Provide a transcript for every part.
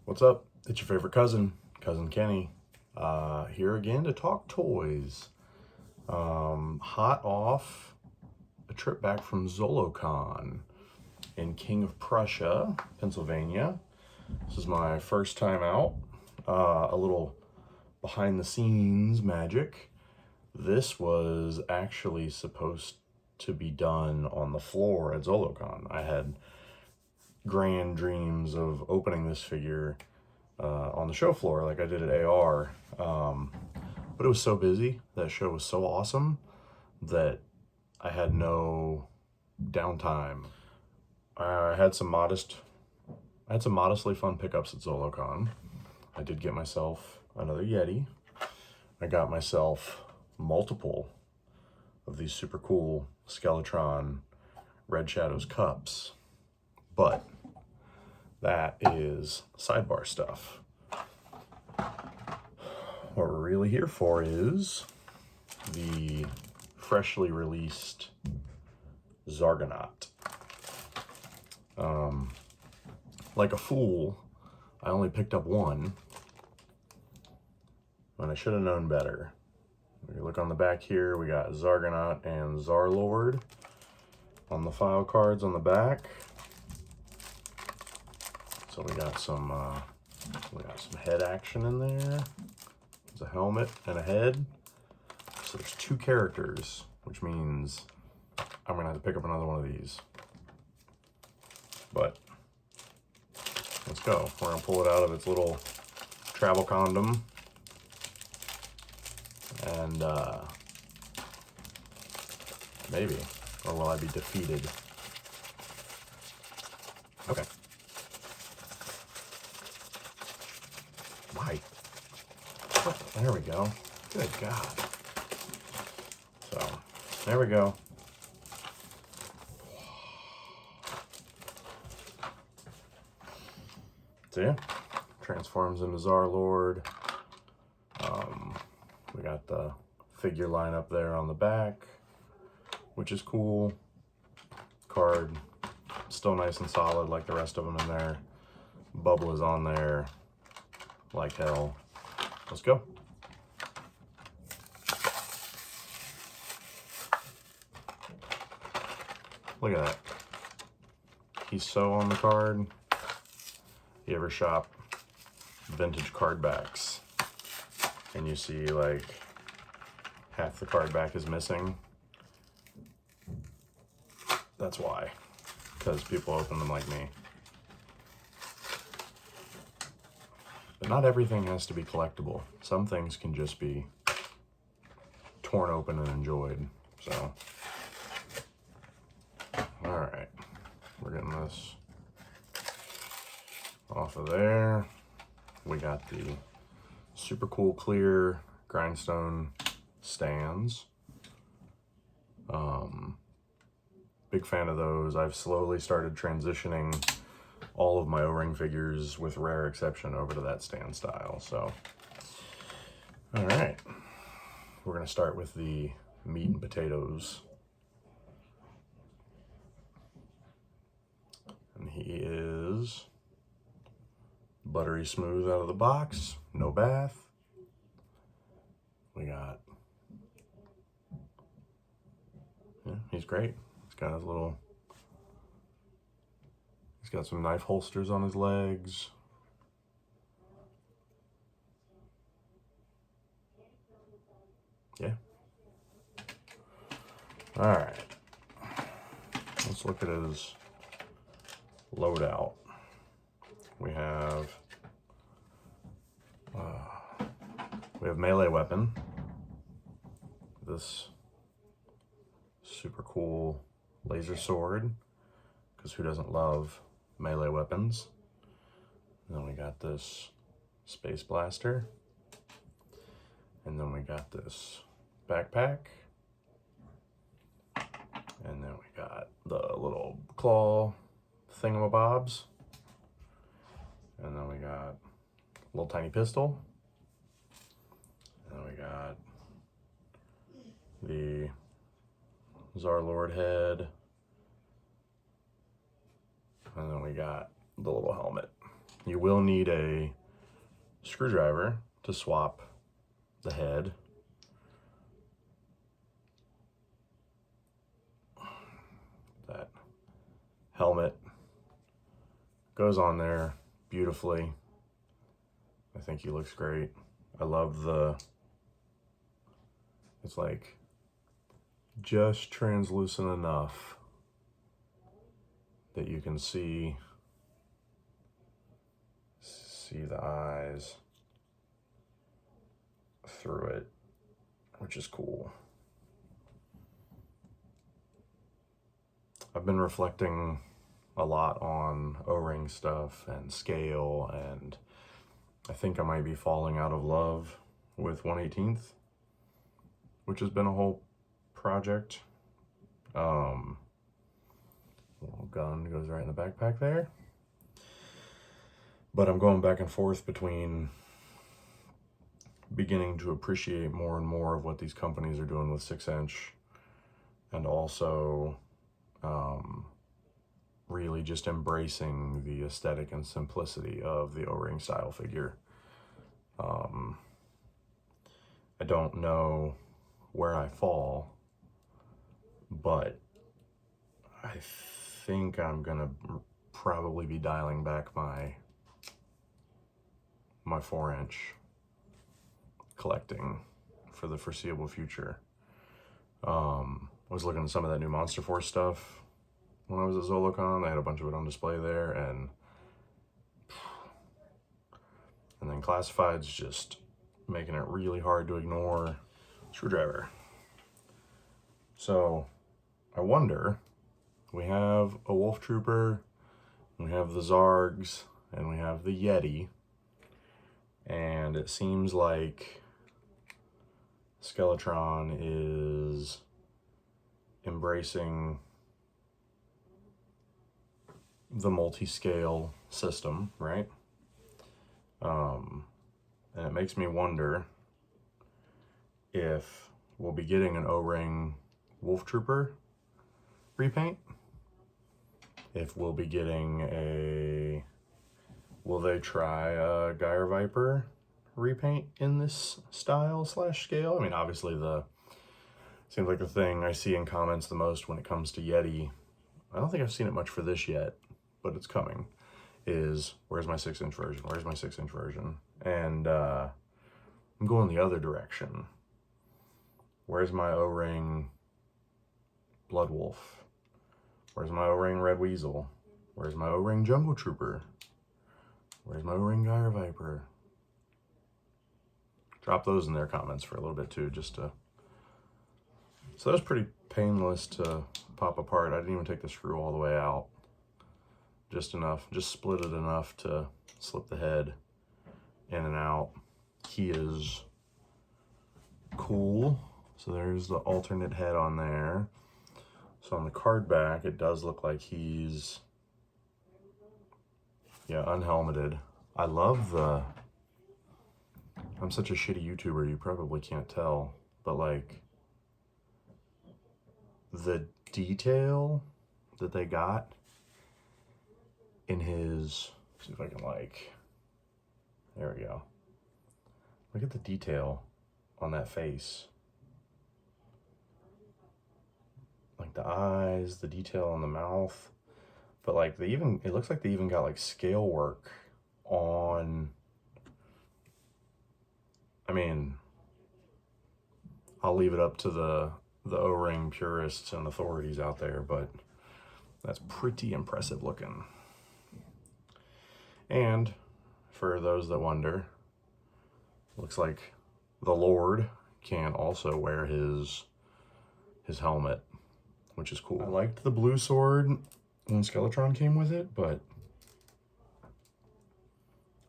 What's up? It's your favorite cousin, Cousin Kenny, here again to talk toys. Hot off a trip back from Zolocon in King of Prussia, Pennsylvania. This is my first time out. A little behind the scenes magic. This was actually supposed to be done on the floor at Zolocon. I had grand dreams of opening this figure on the show floor like I did at AR, but it was so busy. That show was so awesome that I had no downtime. I had some modestly fun pickups at Zolocon. I did get myself another Yeti. I got myself multiple of these super cool Skeletron Red Shadows cups. But that is sidebar stuff. What we're really here for is the freshly released Zargonaut. Like a fool, I only picked up one, and I should have known better. If you look on the back here, we got Zargonaut and Zarlord on the file cards on the back. So we got some head action in there. There's a helmet and a head. So there's two characters, which means I'm gonna have to pick up another one of these. But let's go. We're gonna pull it out of its little travel condom. And maybe, or will I be defeated? Okay. Why? Oh, there we go. Good God. So, there we go. So yeah, transforms into Zarlord. We got the figure line up there on the back, which is cool. Card, still nice and solid like the rest of them in there. Bubble is on there like hell. Let's go. Look at that. He's so on the card. You ever shop vintage card backs and you see like half the card back is missing? That's why. Because people open them like me. But not everything has to be collectible. Some things can just be torn open and enjoyed. So, all right, we're getting this off of there. We got the super cool clear grindstone stands. Big fan of those. I've slowly started transitioning all of my O-ring figures, with rare exception, over to that stand style. So, all right, we're gonna start with the meat and potatoes. And he is buttery smooth out of the box, no bath. We got, yeah, he's great. He's got his little, he's got some knife holsters on his legs. Yeah. All right. Let's look at his loadout. We have melee weapon. This super cool laser sword, because who doesn't love melee weapons? And then we got this space blaster. And then we got this backpack. And then we got the little claw thingamabobs. And then we got a little tiny pistol. And then we got the Zarlord head. And then we got the little helmet. You will need a screwdriver to swap the head. That helmet goes on there beautifully. I think he looks great. I love it's like just translucent enough that you can see the eyes through it, which is cool. I've been reflecting a lot on O-ring stuff and scale, and I think I might be falling out of love with 1/18th, which has been a whole project. Little gun goes right in the backpack there. But I'm going back and forth between beginning to appreciate more and more of what these companies are doing with 6-inch, and also really just embracing the aesthetic and simplicity of the O-ring style figure. I don't know where I fall, but I think I'm gonna probably be dialing back my 4-inch collecting for the foreseeable future. I was looking at some of that new Monster Force stuff when I was at Zolocon. They had a bunch of it on display there, and then Classified's just making it really hard to ignore screwdriver. So I wonder, we have a Wolf Trooper, we have the Zargs, and we have the Yeti, and it seems like Skeletron is embracing the multi-scale system, right? And it makes me wonder if we'll be getting an O-ring Wolf Trooper repaint, if we'll be getting will they try a Gyre Viper repaint in this style / scale? I mean, obviously seems like the thing I see in comments the most when it comes to Yeti, I don't think I've seen it much for this yet, but it's coming, is where's my 6-inch version? Where's my 6-inch version? And I'm going the other direction. Where's my O-ring Blood Wolf? Where's my O-ring Red Weasel? Where's my O-ring Jungle Trooper? Where's my O-ring Gyre Viper? Drop those in their comments for a little bit too, just to... So that was pretty painless to pop apart. I didn't even take the screw all the way out. Just enough, just split it enough to slip the head in and out. He is cool. So there's the alternate head on there. So on the card back, it does look like he's, yeah, unhelmeted. I love I'm such a shitty YouTuber, you probably can't tell, but like the detail that they got in his, see if I can there we go. Look at the detail on that face. Like the eyes, the detail on the mouth. But like it looks like they even got like scale work on, I mean, I'll leave it up to the O-ring purists and authorities out there, but that's pretty impressive looking. And for those that wonder, looks like the Lord can also wear his helmet, which is cool. I liked the blue sword when Skeletron came with it, but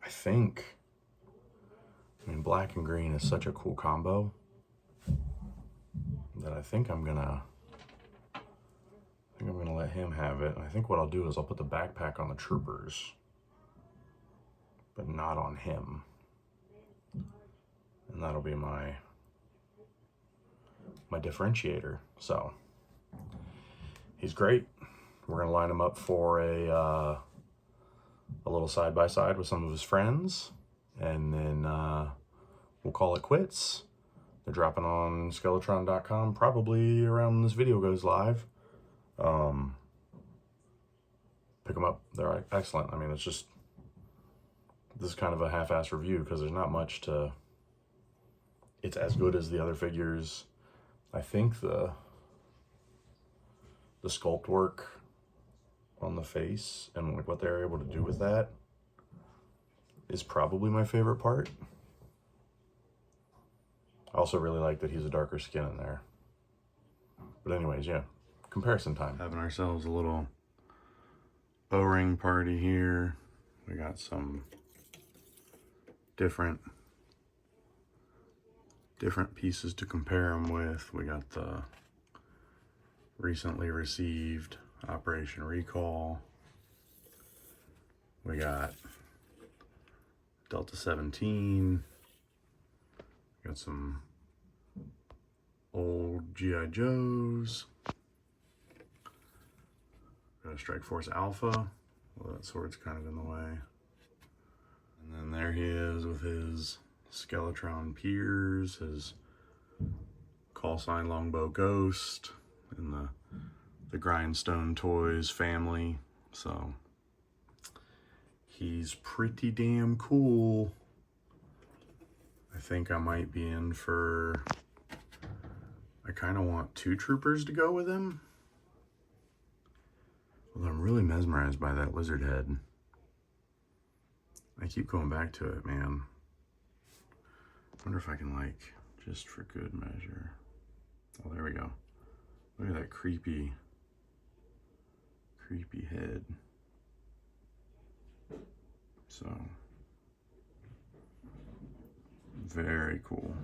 I mean, black and green is such a cool combo that I think I'm gonna let him have it. And I think what I'll do is I'll put the backpack on the troopers, but not on him. And that'll be my differentiator. So he's great. We're gonna line him up for a a little side-by-side with some of his friends, and then we'll call it quits. They're dropping on Skeletron.com probably around when this video goes live. Pick them up. They're excellent. I mean, it's just, this is kind of a half-ass review because there's not much to, it's as good as the other figures. I think the sculpt work on the face and like what they're able to do with that is probably my favorite part. I also really like that he's a darker skin in there. But anyways, yeah, comparison time. Having ourselves a little O-ring party here. We got some different pieces to compare them with. We got the recently received Operation Recall. We got Delta 17. We got some old G.I. Joes. Got a Strike Force Alpha. Well, that sword's kind of in the way. And then there he is with his Skeletron Piers, his call sign Longbow Ghost, and the Grindstone Toys family. So he's pretty damn cool. I think I might be in for, I kind of want 2 troopers to go with him. Well, I'm really mesmerized by that lizard head. I keep going back to it, man. I wonder if I can, like, just for good measure. Oh, there we go. Look at that creepy head. So, very cool.